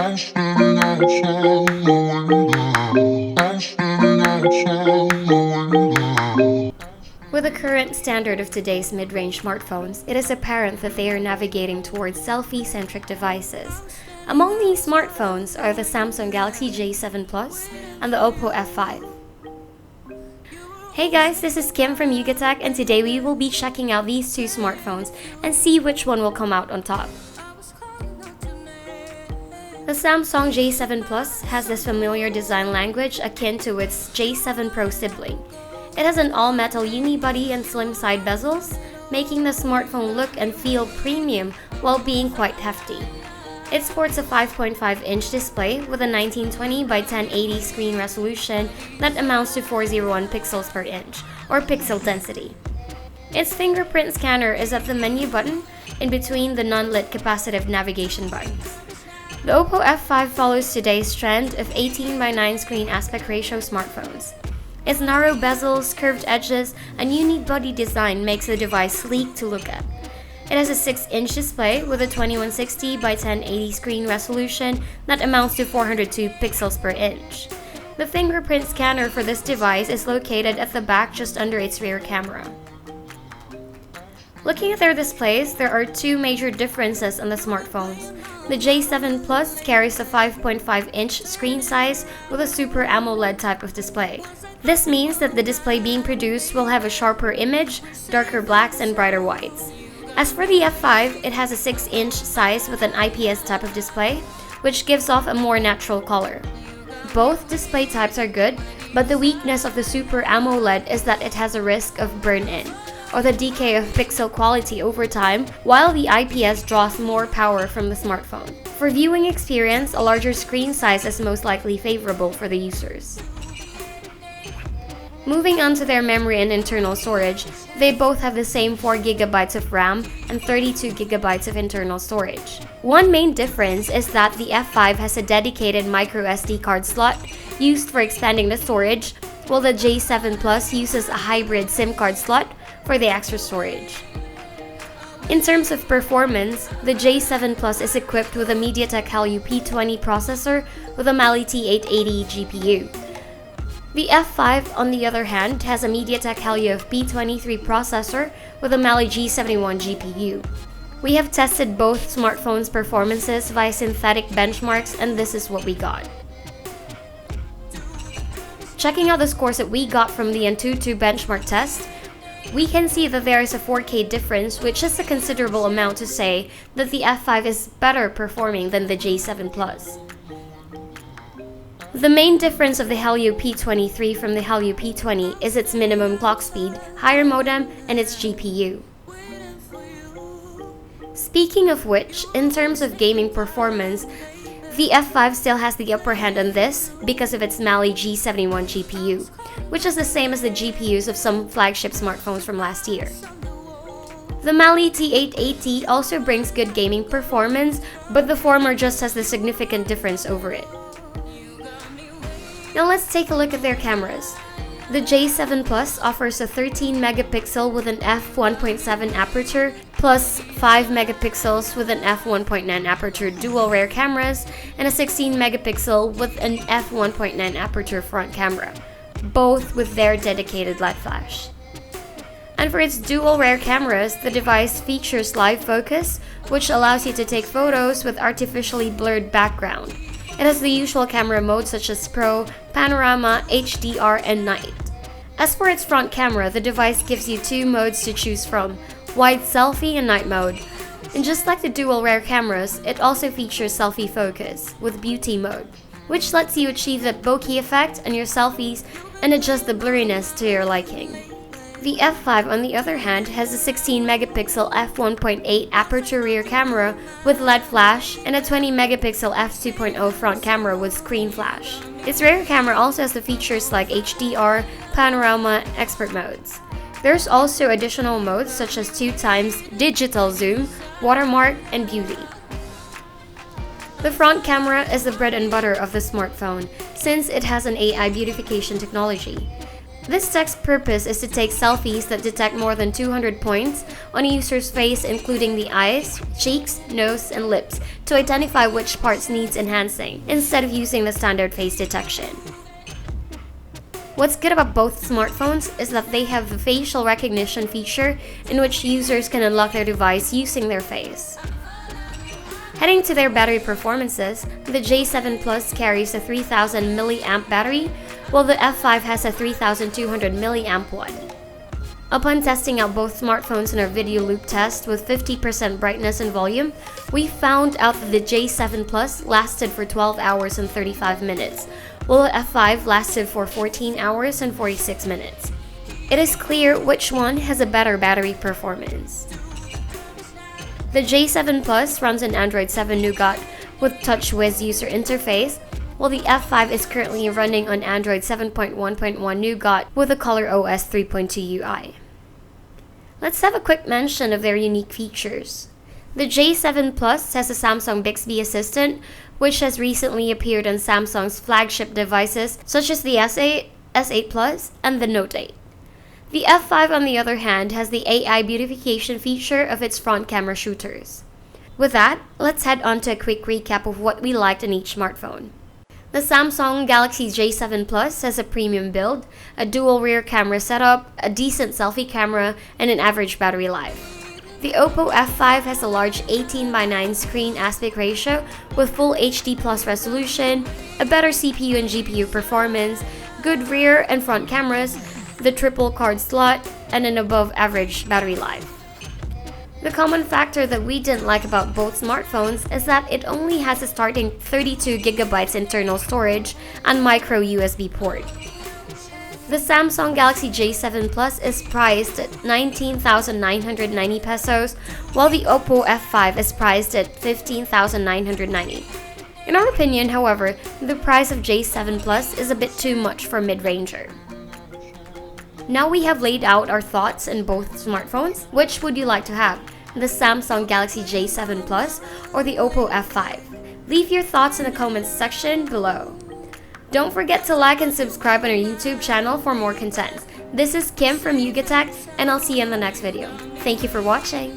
With the current standard of today's mid-range smartphones, it is apparent that they are navigating towards selfie-centric devices. Among these smartphones are the Samsung Galaxy J7 Plus and the OPPO F5. Hey guys, this is Kim from Yugatech, and today we will be checking out these two smartphones and see which one will come out on top. The Samsung J7 Plus has this familiar design language akin to its J7 Pro sibling. It has an all-metal unibody and slim side bezels, making the smartphone look and feel premium while being quite hefty. It sports a 5.5-inch display with a 1920 by 1080 screen resolution that amounts to 401 pixels per inch, or pixel density. Its fingerprint scanner is at the menu button in between the non-lit capacitive navigation buttons. The OPPO F5 follows today's trend of 18 by 9 screen aspect ratio smartphones. Its narrow bezels, curved edges, and unibody design makes the device sleek to look at. It has a 6-inch display with a 2160 by 1080 screen resolution that amounts to 402 pixels per inch. The fingerprint scanner for this device is located at the back just under its rear camera. Looking at their displays, there are two major differences on the smartphones. The J7 Plus carries a 5.5-inch screen size with a Super AMOLED type of display. This means that the display being produced will have a sharper image, darker blacks, and brighter whites. As for the F5, it has a 6-inch size with an IPS type of display, which gives off a more natural color. Both display types are good, but the weakness of the Super AMOLED is that it has a risk of burn-in, or the decay of pixel quality over time, while the IPS draws more power from the smartphone. For viewing experience, a larger screen size is most likely favorable for the users. Moving on to their memory and internal storage, they both have the same 4GB of RAM and 32GB of internal storage. One main difference is that the F5 has a dedicated microSD card slot used for expanding the storage, while the J7 Plus uses a hybrid SIM card slot for the extra storage. In terms of performance, the J7 Plus is equipped with a MediaTek Helio P20 processor with a Mali T880 GPU. The F5, on the other hand, has a MediaTek Helio P23 processor with a Mali G71 GPU. We have tested both smartphones' performances via synthetic benchmarks, and this is what we got. Checking out the scores that we got from the Antutu Benchmark test, we can see that there is a 4K difference, which is a considerable amount to say that the F5 is better performing than the J7 Plus. The main difference of the Helio P23 from the Helio P20 is its minimum clock speed, higher modem, and its GPU. Speaking of which, in terms of gaming performance, the F5 still has the upper hand on this because of its Mali G71 GPU, which is the same as the GPUs of some flagship smartphones from last year. The Mali T880 also brings good gaming performance, but the former just has the significant difference over it. Now let's take a look at their cameras. The J7 Plus offers a 13 megapixel with an f1.7 aperture plus 5 megapixels with an f1.9 aperture dual rear cameras and a 16 megapixel with an f1.9 aperture front camera, both with their dedicated light flash. And for its dual rear cameras, the device features live focus, which allows you to take photos with artificially blurred background. It has the usual camera modes such as Pro, Panorama, HDR, and Night. As for its front camera, the device gives you two modes to choose from, Wide Selfie and Night mode. And just like the dual rear cameras, it also features selfie focus with Beauty mode, which lets you achieve that bokeh effect on your selfies and adjust the blurriness to your liking. The F5, on the other hand, has a 16 megapixel f1.8 aperture rear camera with LED flash and a 20 megapixel f2.0 front camera with screen flash. Its rear camera also has the features like HDR, Panorama, Expert modes. There's also additional modes such as 2x digital zoom, watermark, and beauty. The front camera is the bread and butter of the smartphone since it has an AI beautification technology. This tech's purpose is to take selfies that detect more than 200 points on a user's face, including the eyes, cheeks, nose, and lips, to identify which parts needs enhancing, instead of using the standard face detection. What's good about both smartphones is that they have the facial recognition feature, in which users can unlock their device using their face. Heading to their battery performances, the J7 Plus carries a 3000 mAh battery, while the F5 has a 3200 mAh one. Upon testing out both smartphones in our video loop test with 50% brightness and volume, we found out that the J7 Plus lasted for 12 hours and 35 minutes, while the F5 lasted for 14 hours and 46 minutes. It is clear which one has a better battery performance. The J7 Plus runs on Android 7 Nougat with TouchWiz user interface, while the F5 is currently running on Android 7.1.1 Nougat with the ColorOS 3.2 UI. Let's have a quick mention of their unique features. The J7 Plus has a Samsung Bixby Assistant, which has recently appeared on Samsung's flagship devices such as the S8, S8 Plus, and the Note 8. The F5, on the other hand, has the AI beautification feature of its front camera shooters. With that, let's head on to a quick recap of what we liked in each smartphone. The Samsung Galaxy J7 Plus has a premium build, a dual rear camera setup, a decent selfie camera, and an average battery life. The OPPO F5 has a large 18:9 screen aspect ratio with full HD plus resolution, a better CPU and GPU performance, good rear and front cameras, the triple card slot, and an above average battery life. The common factor that we didn't like about both smartphones is that it only has a starting 32GB internal storage and micro USB port. The Samsung Galaxy J7 Plus is priced at 19,990 pesos, while the OPPO F5 is priced at 15,990. In our opinion, however, the price of J7 Plus is a bit too much for a mid-ranger. Now we have laid out our thoughts in both smartphones. Which would you like to have? The Samsung Galaxy J7 Plus or the OPPO F5? Leave your thoughts in the comments section below. Don't forget to like and subscribe on our YouTube channel for more content. This is Kim from Yugatech, and I'll see you in the next video. Thank you for watching.